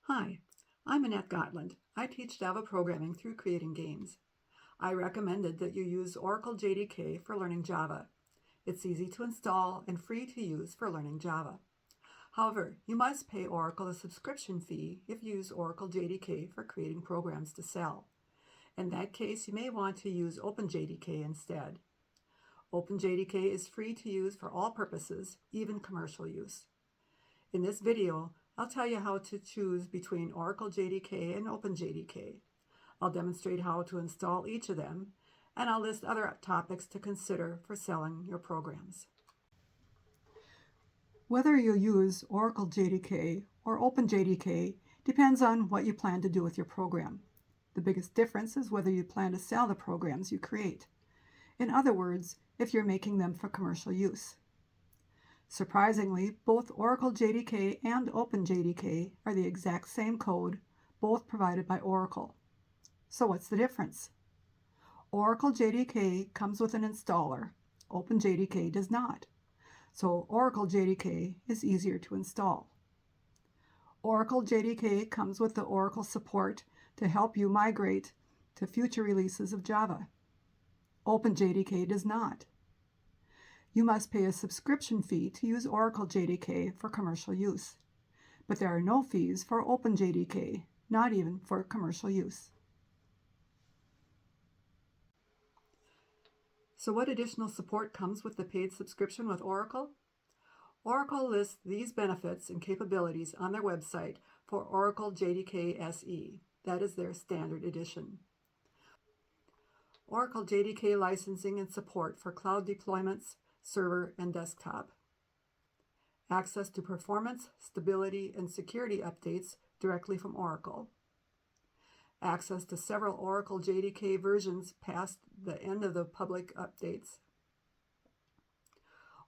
Hi, I'm Annette Gotland. I teach Java programming through creating games. I recommended that you use Oracle JDK for learning Java. It's easy to install and free to use for learning Java. However, you must pay Oracle a subscription fee if you use Oracle JDK for creating programs to sell. In that case, you may want to use OpenJDK instead. OpenJDK is free to use for all purposes, even commercial use. In this video, I'll tell you how to choose between Oracle JDK and OpenJDK. I'll demonstrate how to install each of them, and I'll list other topics to consider for selling your programs. Whether you use Oracle JDK or OpenJDK depends on what you plan to do with your program. The biggest difference is whether you plan to sell the programs you create. In other words, if you're making them for commercial use. Surprisingly, both Oracle JDK and OpenJDK are the exact same code, both provided by Oracle. So what's the difference? Oracle JDK comes with an installer. OpenJDK does not. So Oracle JDK is easier to install. Oracle JDK comes with the Oracle support to help you migrate to future releases of Java. OpenJDK does not. You must pay a subscription fee to use Oracle JDK for commercial use. But there are no fees for OpenJDK, not even for commercial use. So what additional support comes with the paid subscription with Oracle? Oracle lists these benefits and capabilities on their website for Oracle JDK SE. That is their standard edition. Oracle JDK licensing and support for cloud deployments, server, and desktop. Access to performance, stability, and security updates directly from Oracle. Access to several Oracle JDK versions past the end of the public updates.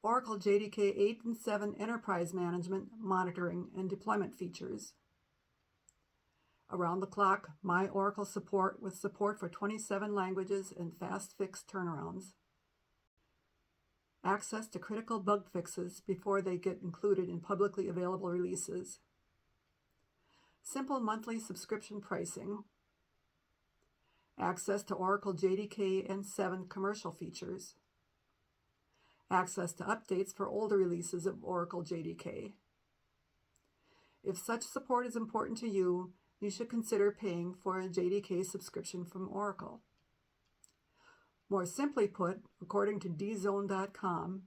Oracle JDK 8 and 7 enterprise management, monitoring, and deployment features. Around-the-clock My Oracle support with support for 27 languages and fast fix turnarounds. Access to critical bug fixes before they get included in publicly available releases. Simple monthly subscription pricing. Access to Oracle JDK and 7 commercial features. Access to updates for older releases of Oracle JDK. If such support is important to you, you should consider paying for a JDK subscription from Oracle. More simply put, according to dzone.com,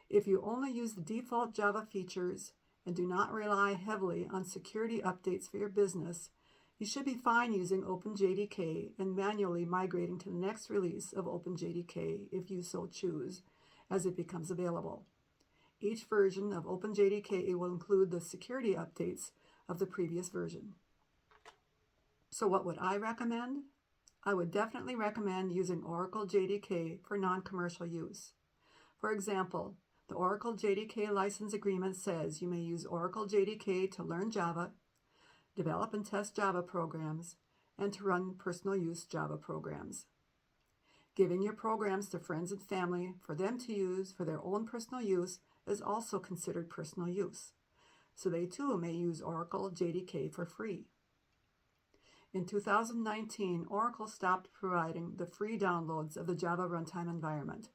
if you only use the default Java features and do not rely heavily on security updates for your business, you should be fine using OpenJDK and manually migrating to the next release of OpenJDK if you so choose, as it becomes available. Each version of OpenJDK will include the security updates of the previous version. So what would I recommend? I would definitely recommend using Oracle JDK for non-commercial use. For example, the Oracle JDK license agreement says you may use Oracle JDK to learn Java, develop and test Java programs, and to run personal use Java programs. Giving your programs to friends and family for them to use for their own personal use is also considered personal use, so they too may use Oracle JDK for free. In 2019, Oracle stopped providing the free downloads of the Java runtime environment.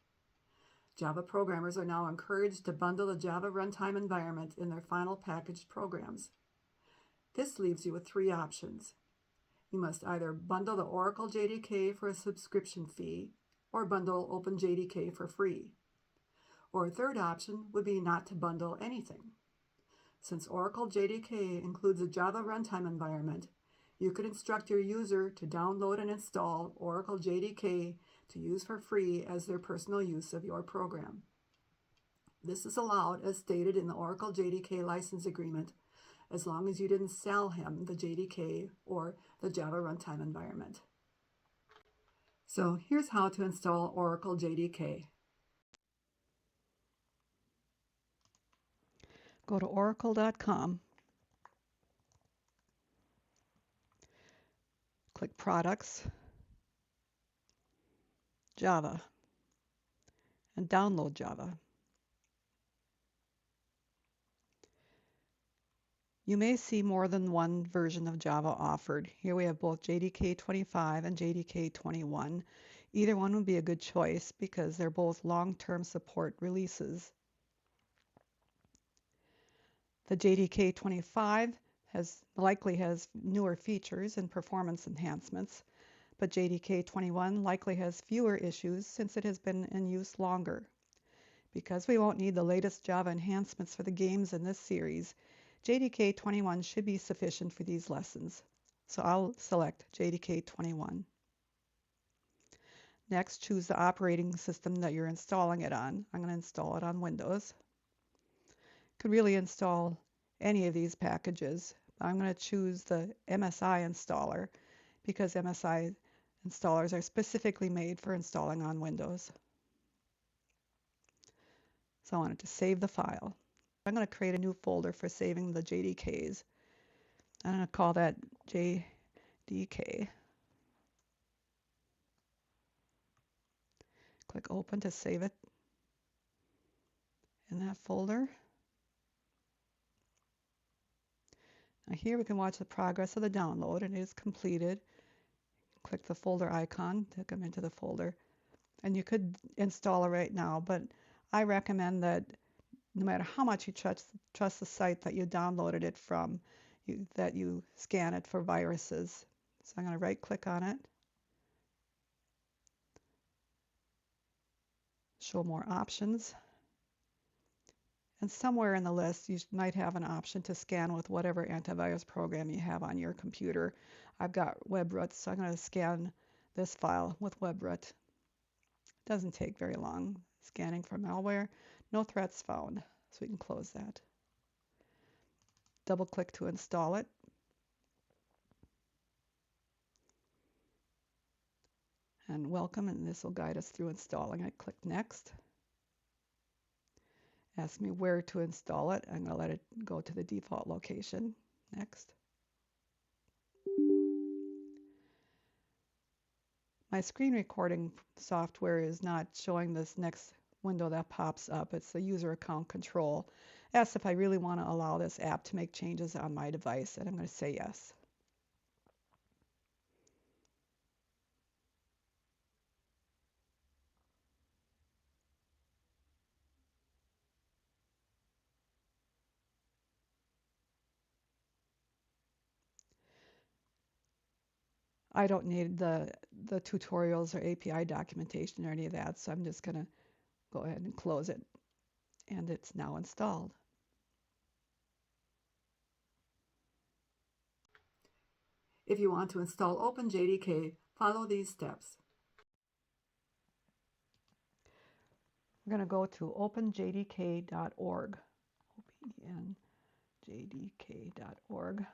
Java programmers are now encouraged to bundle the Java runtime environment in their final packaged programs. This leaves you with three options. You must either bundle the Oracle JDK for a subscription fee or bundle OpenJDK for free. Or a third option would be not to bundle anything. Since Oracle JDK includes a Java runtime environment, you could instruct your user to download and install Oracle JDK to use for free as their personal use of your program. This is allowed as stated in the Oracle JDK license agreement, as long as you didn't sell him the JDK or the Java runtime environment. So here's how to install Oracle JDK. Go to oracle.com. Click Products, Java, and download Java. You may see more than one version of Java offered. Here we have both JDK 25 and JDK 21. Either one would be a good choice because they're both long-term support releases. The JDK 25 likely has newer features and performance enhancements, but JDK 21 likely has fewer issues since it has been in use longer. Because we won't need the latest Java enhancements for the games in this series, JDK 21 should be sufficient for these lessons. So I'll select JDK 21. Next, choose the operating system that you're installing it on. I'm going to install it on Windows. Could really install any of these packages. I'm going to choose the MSI installer because MSI installers are specifically made for installing on Windows. So I wanted to save the file. I'm going to create a new folder for saving the JDKs. I'm going to call that JDK. Click Open to save it in that folder. Now here we can watch the progress of the download, and it is completed. Click the folder icon to come into the folder. And you could install it right now, but I recommend that no matter how much you trust the site that you downloaded it from, that you scan it for viruses. So I'm going to right click on it, show more options, and somewhere in the list you might have an option to scan with whatever antivirus program you have on your computer. I've got WebRoot, so I'm going to scan this file with WebRoot. Doesn't take very long. Scanning for malware, no threats found, so we can close that. Double click to install it. And welcome, and this will guide us through installing. I click next. Ask me where to install it. I'm going to let it go to the default location. Next. My screen recording software is not showing this next window that pops up. It's the user account control. Asks if I really want to allow this app to make changes on my device, and I'm going to say yes. I don't need the tutorials or API documentation or any of that, so I'm just going to go ahead and close it. And it's now installed. If you want to install OpenJDK, follow these steps. We're going to go to openjdk.org. openjdk.org.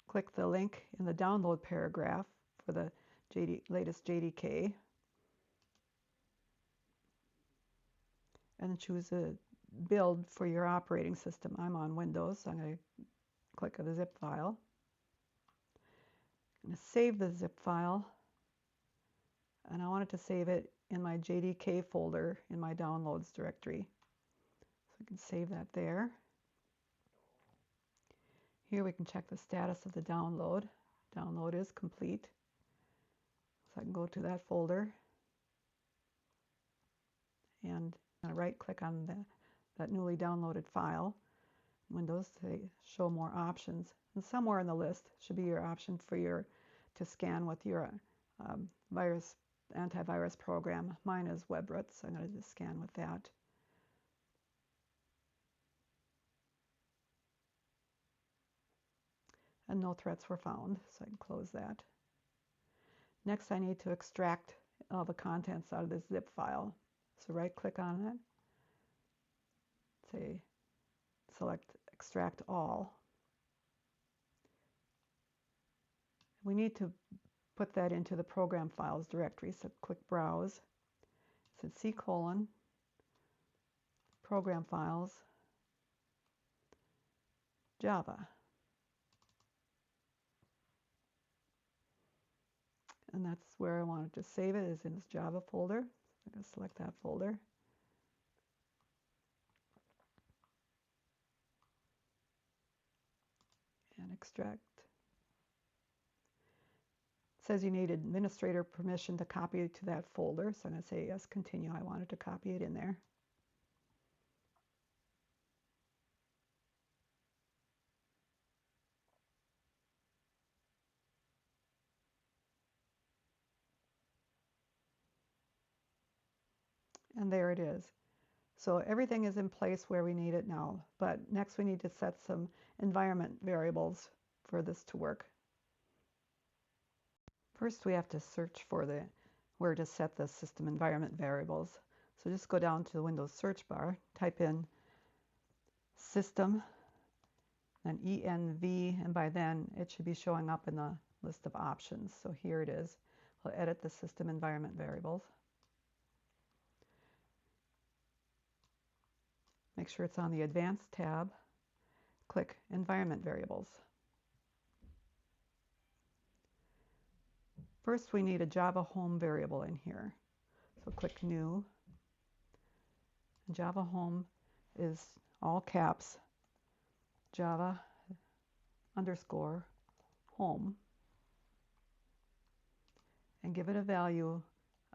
Click the link in the download paragraph for the latest JDK. And choose a build for your operating system. I'm on Windows, so I'm going to click on the zip file. I'm going to save the zip file, and I wanted to save it in my JDK folder in my downloads directory. So we can save that there. Here we can check the status of the download. Download is complete. So I can go to that folder and right click on that newly downloaded file. Windows to show more options, and somewhere in the list should be your option for to scan with your antivirus program. Mine is WebRoot, so I'm going to just scan with that. And no threats were found, so I can close that. Next, I need to extract all the contents out of this zip file. So right click on it, say select extract all. We need to put that into the program files directory, so click browse, so C:, program files, Java. And that's where I wanted to save it, is in this Java folder. I'm going to select that folder. extract. It says you need administrator permission to copy it to that folder, so I'm going to say yes, continue. I wanted to copy it in there. And there it is. So everything is in place where we need it now, but next we need to set some environment variables for this to work. First we have to search for where to set the system environment variables. So just go down to the Windows search bar, type in system, then ENV, and by then it should be showing up in the list of options. So here it is. We'll edit the system environment variables. Make sure it's on the Advanced tab. Click Environment Variables. First, we need a Java Home variable in here. So click New. Java Home is all caps, Java _ home, and give it a value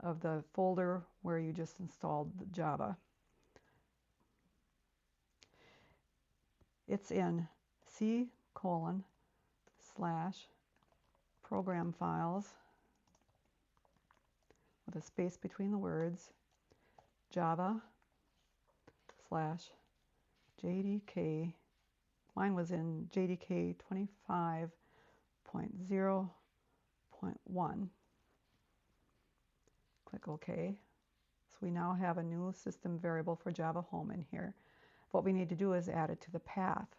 of the folder where you just installed the Java. It's in C:/program files with a space between the words, Java/JDK. Mine was in JDK 25.0.1. Click OK. So we now have a new system variable for Java Home in here. What we need to do is add it to the path.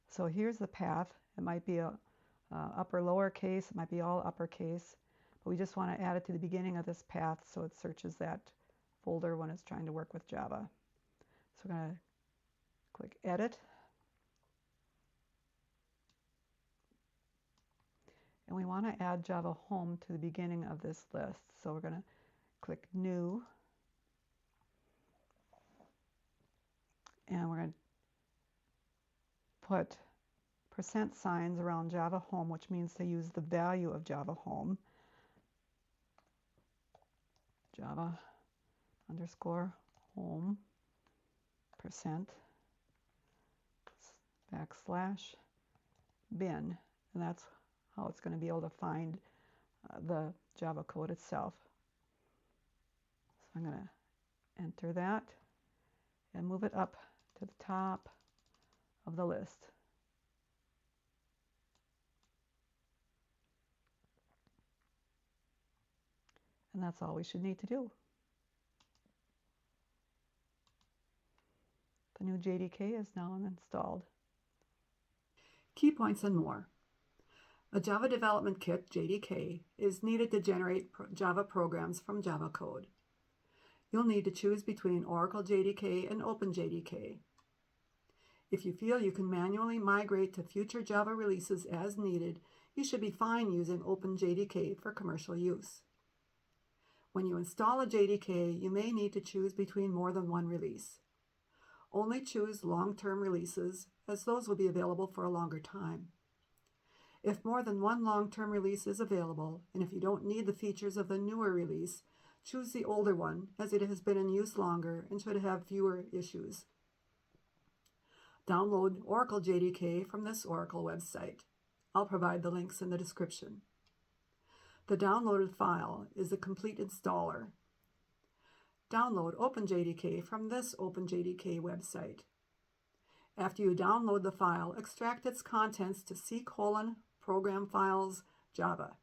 So here's the path. It might be a upper lowercase, it might be all uppercase, but we just want to add it to the beginning of this path so it searches that folder when it's trying to work with Java. So we're going to click Edit. And we want to add Java Home to the beginning of this list. So we're going to click New. And we're going to put % around Java Home, which means to use the value of Java Home. Java _home %bin. And that's how it's going to be able to find the Java code itself. So I'm going to enter that and move it up to the top of the list. And that's all we should need to do. The new JDK is now installed. Key points and more. A Java Development Kit, JDK, is needed to generate Java programs from Java code. You'll need to choose between Oracle JDK and OpenJDK. If you feel you can manually migrate to future Java releases as needed, you should be fine using OpenJDK for commercial use. When you install a JDK, you may need to choose between more than one release. Only choose long-term releases, as those will be available for a longer time. If more than one long-term release is available, and if you don't need the features of the newer release, choose the older one, as it has been in use longer and should have fewer issues. Download Oracle JDK from this Oracle website. I'll provide the links in the description. The downloaded file is the complete installer. Download OpenJDK from this OpenJDK website. After you download the file, extract its contents to C:/program files Java.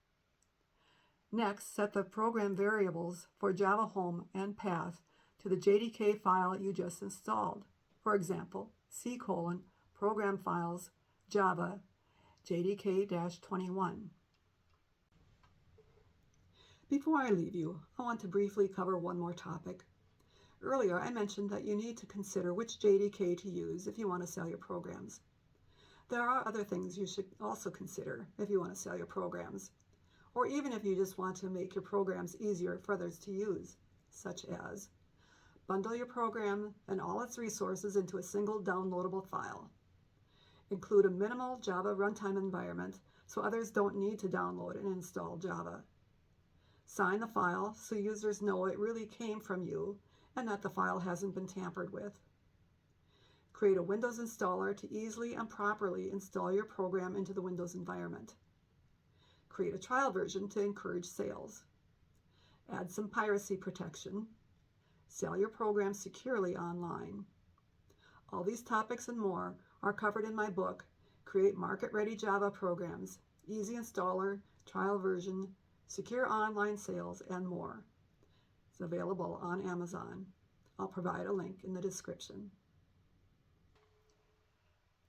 Next, set the program variables for Java Home and path to the JDK file you just installed. For example, C:/program files Java JDK-21. Before I leave you, I want to briefly cover one more topic. Earlier, I mentioned that you need to consider which JDK to use if you want to sell your programs. There are other things you should also consider if you want to sell your programs, or even if you just want to make your programs easier for others to use, such as bundle your program and all its resources into a single downloadable file. Include a minimal Java runtime environment so others don't need to download and install Java. Sign the file so users know it really came from you and that the file hasn't been tampered with. Create a Windows installer to easily and properly install your program into the Windows environment. Create a trial version to encourage sales. Add some piracy protection. Sell your program securely online. All these topics and more are covered in my book, Create Market-Ready Java Programs, Easy Installer, Trial Version, Secure Online Sales, and more. It's available on Amazon. I'll provide a link in the description.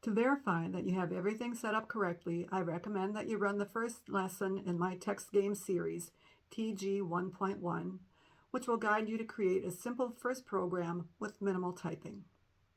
To verify that you have everything set up correctly, I recommend that you run the first lesson in my text game series, TG 1.1, which will guide you to create a simple first program with minimal typing.